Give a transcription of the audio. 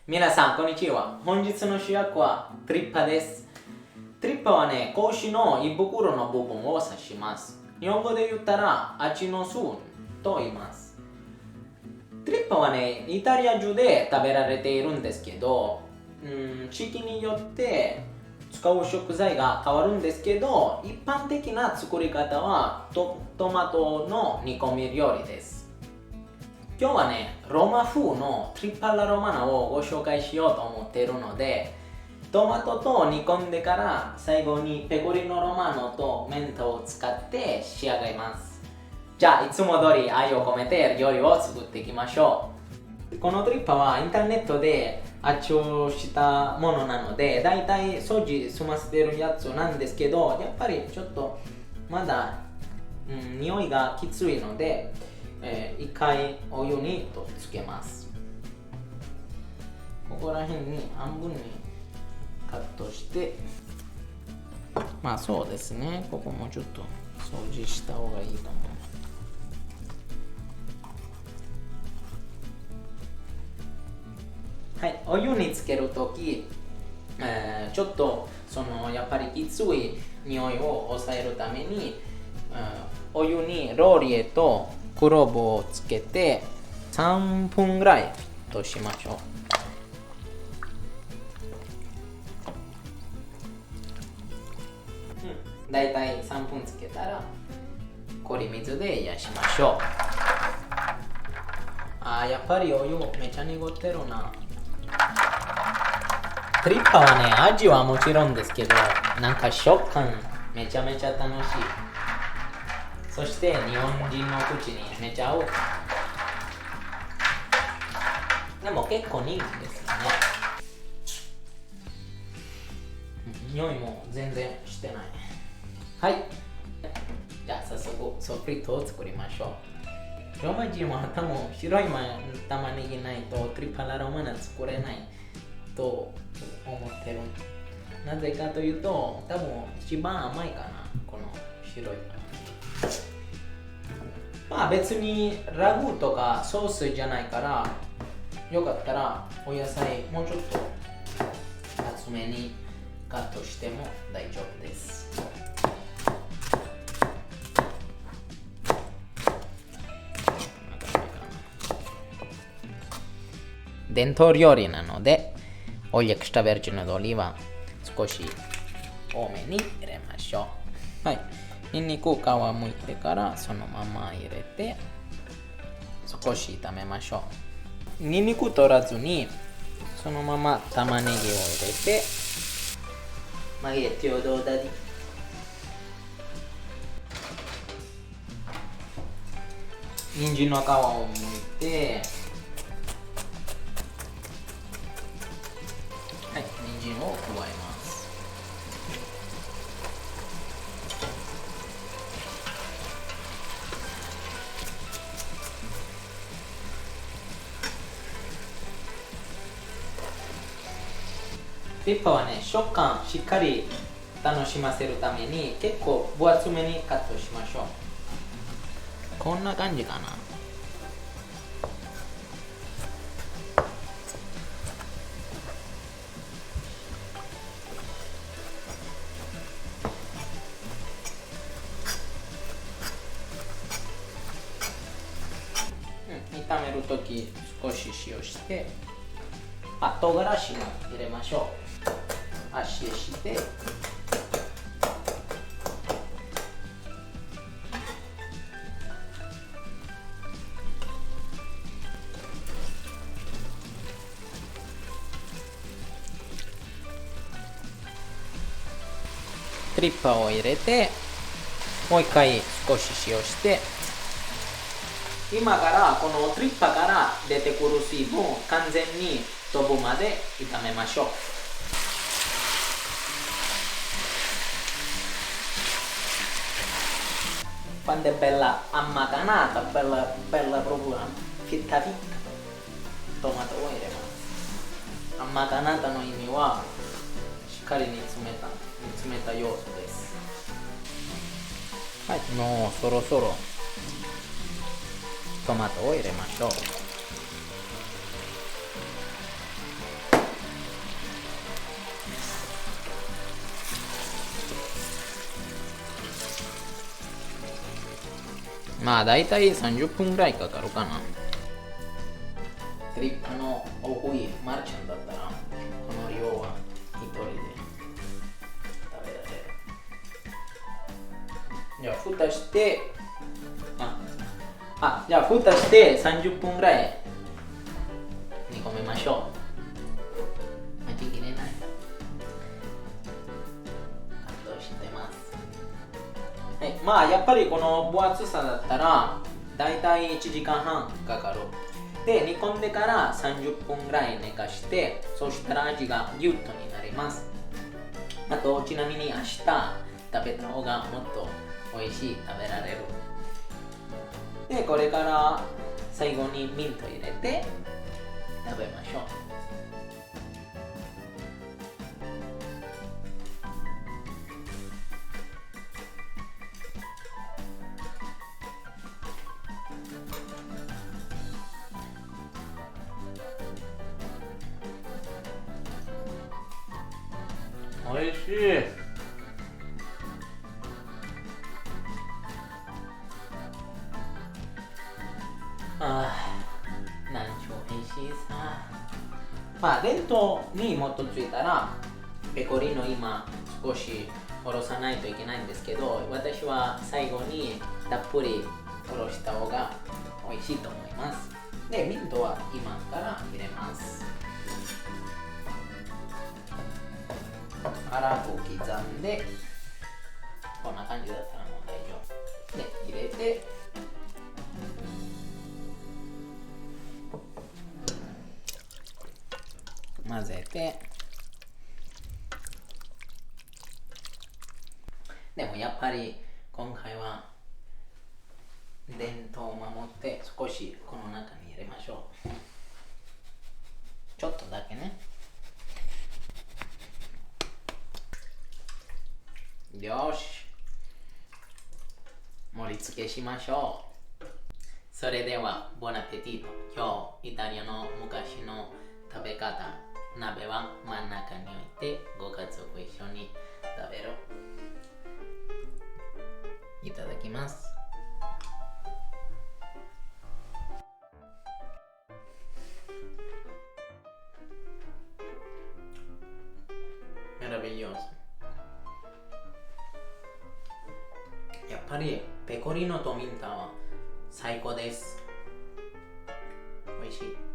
皆さんこんにちは。本日の主役はトリッパです。トリッパはね、格子の胃袋の部分を指します。日本語で言ったら足のスーンと言います。トリッパはね、イタリア中で食べられているんですけど、地域によって使う食材が変わるんですけど、一般的な作り方はトマトの煮込み料理です。今日はね、ローマ風のトリッパラロマナをご紹介しようと思っているので、トマトと煮込んでから最後にペコリノロマノとメントを使って仕上げます。じゃあいつも通り愛を込めて料理を作っていきましょう。このトリッパはインターネットで発注したものなので、だいたい掃除済ませてるやつなんですけど、やっぱりちょっとまだ、匂いがきついので、一回お湯にとつけます。ここら辺に半分にカットして、まあそうですね、ここもちょっと掃除した方がいいと思う。はい、お湯につけるとき、ちょっとやっぱりきつい匂いを抑えるために、お湯にローリエとクローブをつけて3分ぐらいとしましょう。だいたい3分つけたら氷水で冷やしましょう。やっぱりお湯めちゃ濁ってるな。トリッパはね、味はもちろんですけど、なんか食感めちゃめちゃ楽しい。そして日本人の口にめちゃ合う。でも結構人気ですよね。匂いも全然してない。はい。じゃあ早速ソフリットを作りましょう。ローマ人は多分白い玉ねぎないとトリッパラロマナ作れないと思ってる。なぜかというと、多分一番甘いかな、この白い玉ねぎ。まあ別にラグとかソースじゃないから、よかったらお野菜もうちょっと厚めにカットしても大丈夫です。伝統料理なので、オイルエクストラベルジンのオリーブ少し多めに入れましょう。はい。ニンニク皮むいてからそのまま入れて少し炒めましょう。ニンニク取らずにそのまま玉ねぎを入れてMaghettio da di人参の皮をむいて、はい、人参を加えます。トリッパはね、食感しっかり楽しませるために結構分厚めにカットしましょう。こんな感じかな。炒めるとき少し塩して唐辛子も入れましょう。足してトリッパを入れてもう一回少し塩して、今からこのトリッパから出てくる水分を完全に飛ぶまで炒めましょう。Quando è bella ammacanata, bella proprio fitta fitta, トマトを入れます。ammacanataの意味はしっかり煮詰めた要素です。はい、もうそろそろトマトを入れましょう。まあだいたい30分ぐらいかかるかな。トリッパの多いマルちゃんだったらこの量は一人で食べられる。じゃあ蓋してじゃあ蓋して30分ぐらい煮込みましょう。待ちきれない。どうしてます。はい、まあやっぱりこの分厚さだったらだいたい1時間半かかる。で、煮込んでから30分ぐらい寝かして、そしたら味がギュッとになります。あと、ちなみに明日食べた方がもっと美味しい食べられる。で、これから最後にミント入れて食べましょう。おいしい。なんちゅうおいしいさ。まあ弁当にもっとついたらペコリーノ今少しおろさないといけないんですけど、私は最後にたっぷりおろした方が美味しいと思います。で、ミントは今から入れます。粗く刻んで、こんな感じだったらもう大丈夫。で、入れて、混ぜて、でもやっぱり今回は伝統を守って少しこの中に入れましょう。ちょっとだけね。よし、盛り付けしましょう。それではボナペティート。今日イタリアの昔の食べ方。鍋は真ん中に置いてご家族一緒に食べる。いただきます。meraviglioso。やっぱりペコリーノとミントは最高です。美味しい。